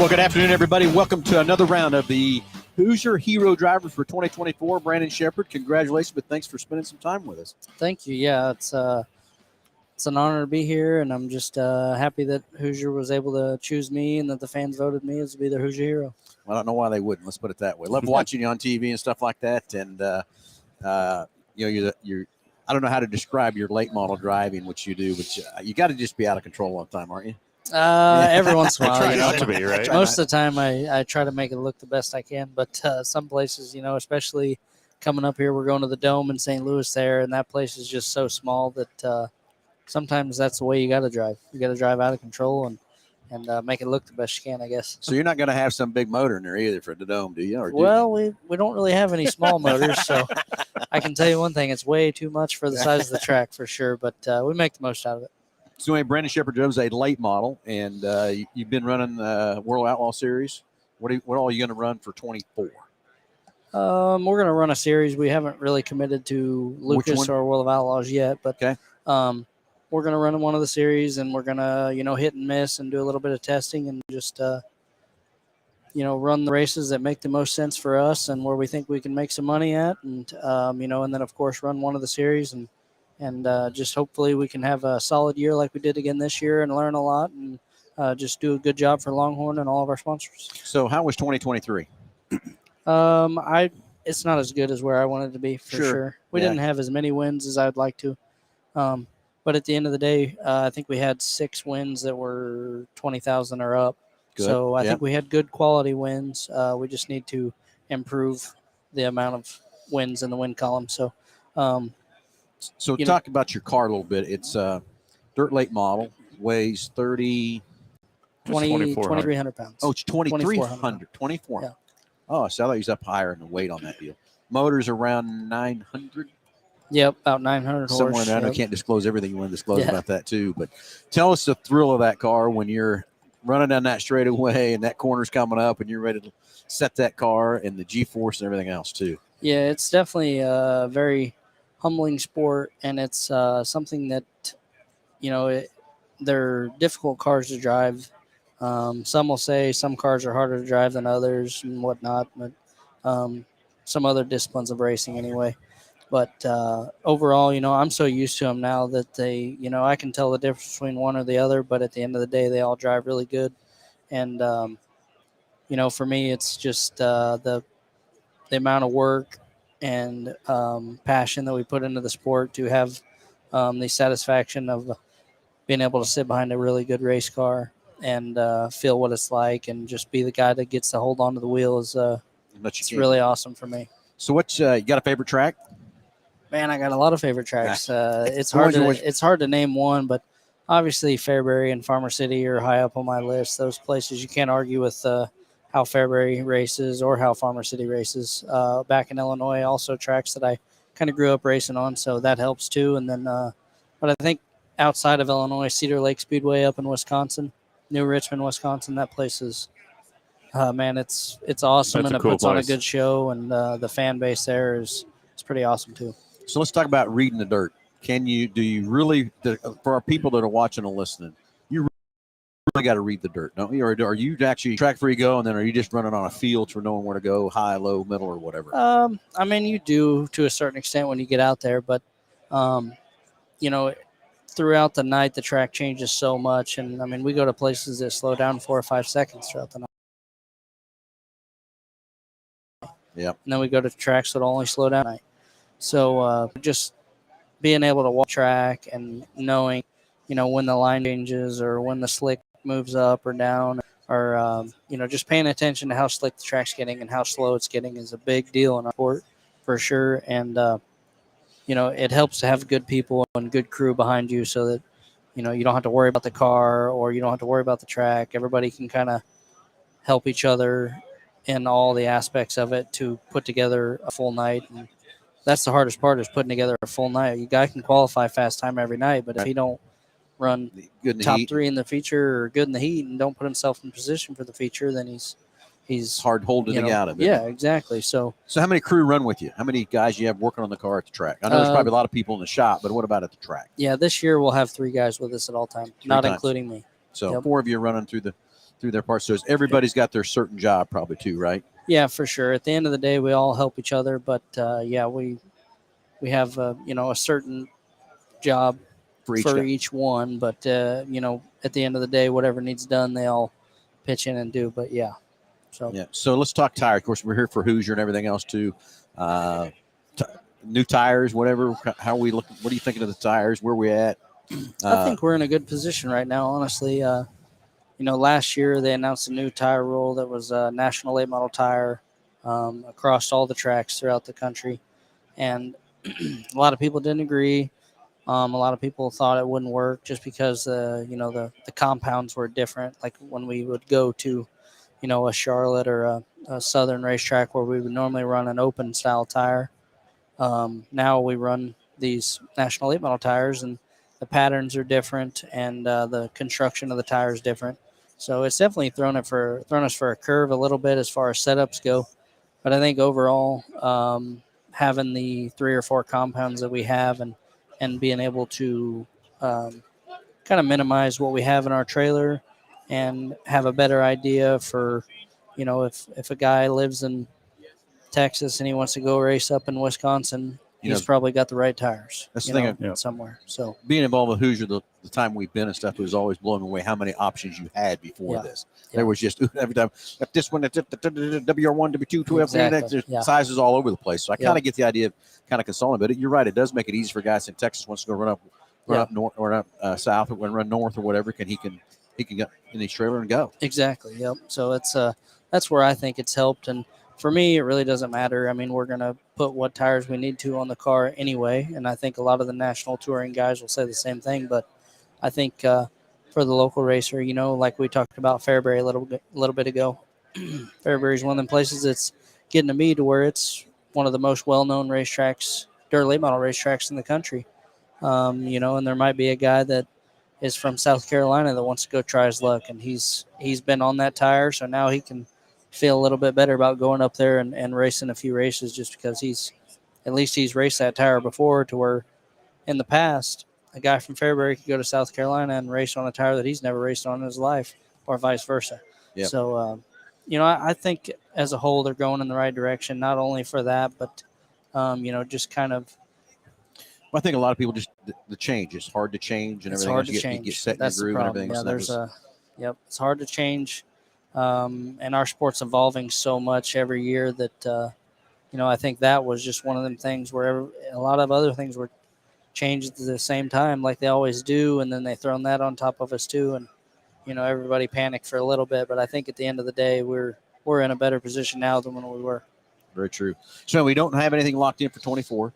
Well, good afternoon, everybody. Welcome to another round of the Hoosier Hero Drivers for 2024. Brandon Shepard, congratulations, but thanks for spending some time with us. Thank you. Yeah, it's an honor to be here, and I'm just happy that Hoosier was able to choose me and that the fans voted me as to be their Hoosier Hero. I don't know why they wouldn't. Let's put it that way. Love watching you on TV and stuff like that. And, you're I don't know how to describe your late model driving, which you do, but you got to just be out of control all the time, aren't you? Every once in a while, Try not to be, right? Most of the time, I try to make it look the best I can, but some places, especially coming up here, we're going to the Dome in St. Louis there, and that place is just so small that sometimes that's the way you got to drive. You got to drive out of control and make it look the best you can, I guess. So you're not going to have some big motor in there either for the Dome, do you? Or well, we don't really have any small motors, so I can tell you one thing: it's way too much for the size of the track for sure. But we make the most out of it. So anyway, Brandon Shepard drives a late model, and you've been running the World Outlaw Series. What all are you going to run for 24? We're going to run a series. We haven't really committed to Lucas or World of Outlaws yet, but okay. We're going to run one of the series, and we're going to, hit and miss and do a little bit of testing and just, run the races that make the most sense for us and where we think we can make some money at. And, and then, of course, run one of the series and just hopefully we can have a solid year like we did again this year and learn a lot and just do a good job for Longhorn and all of our sponsors. So how was 2023? It's not as good as where I wanted to be for sure. We didn't have as many wins as I'd like to. But at the end of the day, I think we had 6 wins that were 20,000 or up. Good. So I think we had good quality wins. We just need to improve the amount of wins in the win column. So talk about your car a little bit. It's a dirt late model, weighs 2,300 pounds. Oh, it's 2,300. 24. Yeah. Oh, so I thought he was up higher in the weight on that deal. Motor's around 900. Yep, about 900 horse. Somewhere there. I can't disclose everything you want to disclose about that too, but tell us the thrill of that car when you're running down that straightaway and that corner's coming up and you're ready to set that car and the G-force and everything else too. Yeah, it's definitely a very humbling sport, and it's something that, they're difficult cars to drive. Some will say some cars are harder to drive than others and whatnot, but some other disciplines of racing anyway. But overall, I'm so used to them now that they, I can tell the difference between one or the other. But at the end of the day, they all drive really good. And, for me, it's just the amount of work and passion that we put into the sport to have the satisfaction of being able to sit behind a really good race car and feel what it's like and just be the guy that gets to hold onto the wheel is it's really awesome for me. So you got a favorite track? Man, I got a lot of favorite tracks. It's hard to name one, but obviously Fairbury and Farmer City are high up on my list. Those places you can't argue with how Fairbury races or how Farmer City races. Back in Illinois, also tracks that I kind of grew up racing on, so that helps too. And then, but I think outside of Illinois, Cedar Lake Speedway up in Wisconsin, New Richmond, Wisconsin, that place is, man, it's awesome. That's and it puts on a good show, and the fan base there is pretty awesome too. So let's talk about reading the dirt. Do you really, for our people that are watching and listening, you really got to read the dirt, don't you? Or are you actually track before you go, and then are you just running on a field for knowing where to go, high, low, middle, or whatever? I mean, you do to a certain extent when you get out there, but, throughout the night, the track changes so much. And, I mean, we go to places that slow down 4 or 5 seconds throughout the night. Yep. And then we go to tracks that only slow down at night. So just being able to walk track and knowing, when the line changes or when the slick moves up or down or, just paying attention to how slick the track's getting and how slow it's getting is a big deal in our sport for sure. And, it helps to have good people and good crew behind you so that, you don't have to worry about the car or you don't have to worry about the track. Everybody can kind of help each other in all the aspects of it to put together a full night. And that's the hardest part is putting together a full night. You guy can qualify fast time every night, but if he don't run good in the top heat. 3 in the feature or good in the heat and don't put himself in position for the feature, then he's hard holding it out of it. Yeah, exactly. So how many crew run with you? How many guys you have working on the car at the track? I know there's probably a lot of people in the shop, but what about at the track? Yeah, this year we'll have 3 guys with us at all times, not including me. So 4 of you running through the through their parts. So everybody's got their certain job probably too, right? Yeah, for sure. At the end of the day, we all help each other, but yeah, we have a certain job For each for guy. each one. But at the end of the day, whatever needs done, they all pitch in and do. But yeah, so Yeah. So let's talk tires. Of course, we're here for Hoosier and everything else too. Uh, t- New tires, whatever. How we look? What are you thinking of the tires? Where we at? I think we're in a good position right now. Honestly, last year they announced a new tire rule that was a national late model tire across all the tracks throughout the country, and a lot of people didn't agree. A lot of people thought it wouldn't work just because the compounds were different. Like when we would go to a Charlotte or a southern racetrack where we would normally run an open style tire. Now we run these national late model tires, and the patterns are different, and the construction of the tire is different. So it's definitely thrown us for a curve a little bit as far as setups go. But I think overall, having the 3 or 4 compounds that we have, and being able to kind of minimize what we have in our trailer, and have a better idea for, if a guy lives in Texas and he wants to go race up in Wisconsin, he's probably got the right tires. That's the thing. Somewhere. So Being involved with Hoosier, the time we've been and stuff, was always blowing away how many options you had before this. There was just every time this one, WR1, W2, 12, there's sizes all over the place. So I kind of get the idea of kind of consoling, but you're right. It does make it easy for guys in Texas wants to go run up north or up south, or run north or whatever. He can get in his trailer and go. Exactly. Yep. So that's where I think it's helped. And for me, it really doesn't matter. I mean, we're going to put what tires we need to on the car anyway. And I think a lot of the national touring guys will say the same thing. But I think for the local racer, like we talked about Fairbury a little bit ago, Fairbury is one of them places that's getting to me to where it's one of the most well-known racetracks, dirt late model racetracks in the country. And there might be a guy that is from South Carolina that wants to go try his luck, and he's been on that tire, so now he can feel a little bit better about going up there and racing a few races, just because he's raced that tire before, to where in the past a guy from Fairbury could go to South Carolina and race on a tire that he's never raced on in his life, or vice versa. Yep. So I think as a whole they're going in the right direction, not only for that, but just kind of. I think a lot of people just the change. It's hard to change and everything. It's hard to change. You get set in your groove and everything. Yeah, it's hard to change. And our sport's evolving so much every year that I think that was just one of them things where a lot of other things were changed at the same time, like they always do, and then they thrown that on top of us too, and everybody panicked for a little bit. But I think at the end of the day, we're in a better position now than when we were. Very true. So we don't have anything locked in for 24.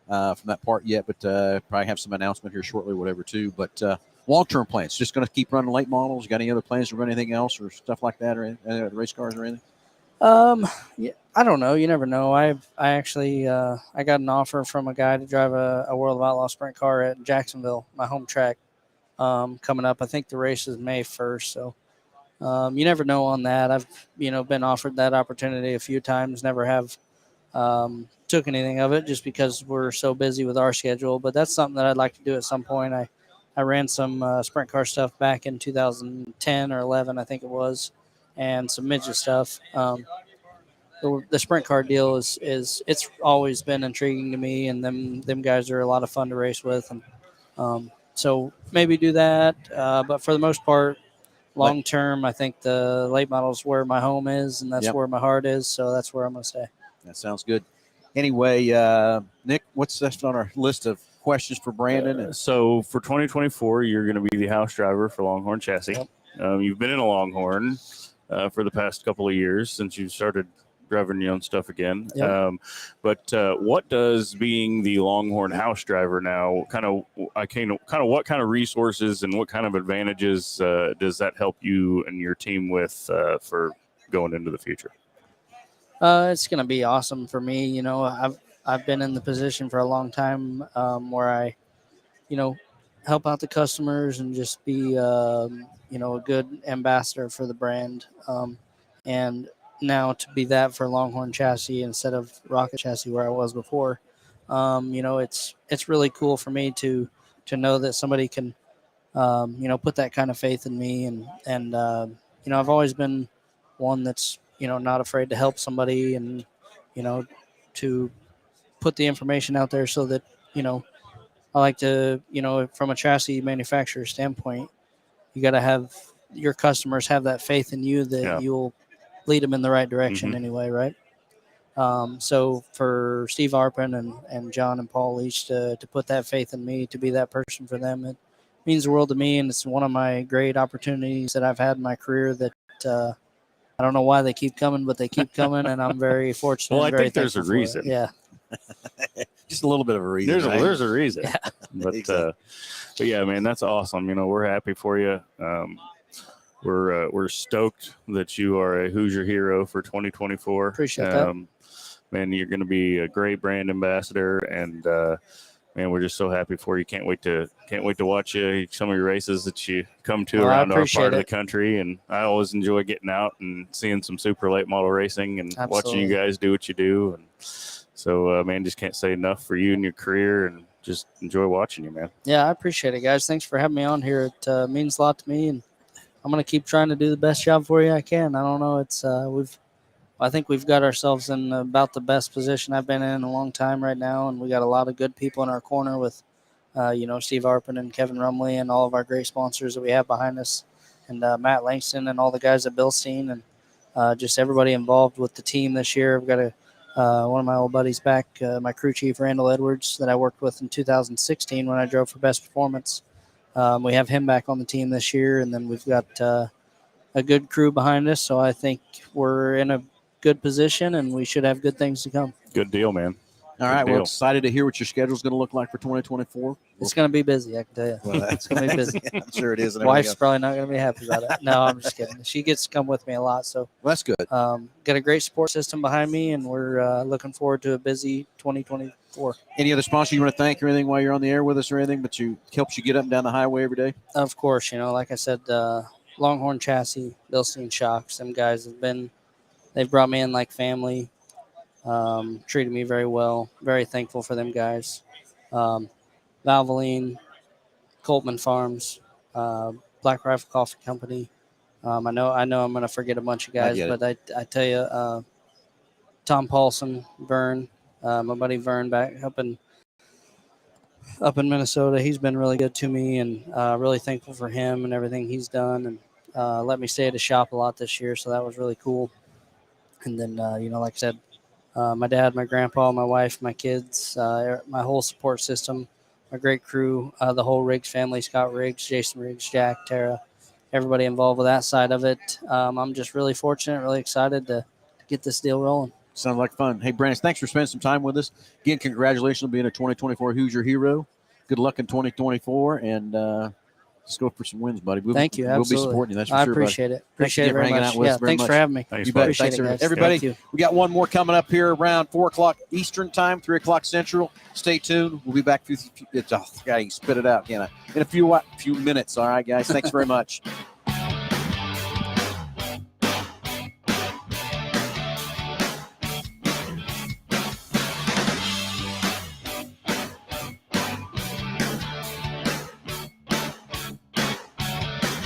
From that part yet, but probably have some announcement here shortly, whatever too. But long-term plans, just going to keep running late models. Got any other plans to run anything else or stuff like that, or race cars or anything? Yeah, I don't know. You never know. I actually I got an offer from a guy to drive a World of Outlaw sprint car at Jacksonville, my home track, coming up. I think the race is May 1st, so you never know on that. I've been offered that opportunity a few times, never have took anything of it just because we're so busy with our schedule, but that's something that I'd like to do at some point. I ran some sprint car stuff back in 2010 or 11, I think it was, and some midget stuff. The sprint car deal is it's always been intriguing to me, and them guys are a lot of fun to race with, and so maybe do that. But for the most part, long term, I think the late models where my home is, and that's where my heart is. So that's where I'm going to stay. That sounds good. Anyway, Nick, what's next on our list of questions for Brandon? So for 2024, you're going to be the house driver for Longhorn Chassis. Yep. You've been in a Longhorn for the past couple of years since you started driving your own stuff again. Yep. But what does being the Longhorn house driver now what kind of resources and what kind of advantages does that help you and your team with for going into the future? It's going to be awesome for me. I've been in the position for a long time where I, help out the customers and just be, a good ambassador for the brand. And now to be that for Longhorn Chassis instead of Rocket Chassis where I was before, it's really cool for me to know that somebody can, put that kind of faith in me and I've always been one that's, not afraid to help somebody and, to put the information out there so that, I like to, from a chassis manufacturer standpoint, you got to have your customers have that faith in you that you'll lead them in the right direction anyway, right? So for Steve Arpin and John and Paul Leach to put that faith in me, to be that person for them, it means the world to me. And it's one of my great opportunities that I've had in my career that I don't know why they keep coming, but they keep coming. And I'm very fortunate. Well, I and very think there's a thankful for it. reason. Yeah. Just a little bit of a reason. There's a reason. Yeah. But, Exactly. but yeah, man, that's awesome. We're happy for you. We're stoked that you are a Hoosier hero for 2024. Appreciate that. Man, you're going to be a great brand ambassador, and man, we're just so happy for you. Can't wait to watch you some of your races that you come to around our part of the country. And I always enjoy getting out and seeing some super late model racing and watching you guys do what you do. And so, man, just can't say enough for you and your career, and just enjoy watching you, man. Yeah, I appreciate it, guys. Thanks for having me on here. It means a lot to me, and I'm going to keep trying to do the best job for you I can. I don't know. I think we've got ourselves in about the best position I've been in a long time right now, and we got a lot of good people in our corner with, Steve Arpin and Kevin Rumley and all of our great sponsors that we have behind us, and Matt Langston and all the guys at Bilstein, and just everybody involved with the team this year. I've got one of my old buddies back, my crew chief, Randall Edwards, that I worked with in 2016 when I drove for Best Performance. We have him back on the team this year, and then we've got a good crew behind us, so I think we're in a good position, and we should have good things to come. Good deal, man. All right, we're excited to hear what your schedule is going to look like for 2024. It's going to be busy, I can tell you. Well, it's going to be busy. I'm sure it is. Wife's probably not going to be happy about it. No, I'm just kidding. She gets to come with me a lot, so that's good. Got a great support system behind me, and we're looking forward to a busy 2024. Any other sponsor you want to thank or anything while you're on the air with us or anything, but helps you get up and down the highway every day? Of course, like I said, Longhorn Chassis, Bilstein Shocks, them guys they've brought me in like family. Treated me very well. Very thankful for them guys. Valvoline, Coltman Farms, Black Rifle Coffee Company. I know I'm going to forget a bunch of guys, but I tell you, Tom Paulson, Vern, my buddy Vern back up in Minnesota. He's been really good to me, and really thankful for him and everything he's done, and let me stay at his shop a lot this year. So that was really cool. And then, like I said, my dad, my grandpa, my wife, my kids, my whole support system, my great crew, the whole Riggs family, Scott Riggs, Jason Riggs, Jack, Tara, everybody involved with that side of it. I'm just really fortunate, really excited to get this deal rolling. Sounds like fun. Hey, Brandon, thanks for spending some time with us. Again, congratulations on being a 2024 Hoosier Hero. Good luck in 2024 and let's go for some wins, buddy. Thank you. Absolutely. We'll be supporting you. That's for I sure. appreciate it. Appreciate it very much. Thanks for having me. Thanks, you bet. Appreciate Thanks, it, guys. everybody. Thank you. We got one more coming up here around 4 o'clock Eastern time, 3 o'clock Central. Stay tuned. We'll be back. You can spit it out, in a few minutes. All right, guys. Thanks very much.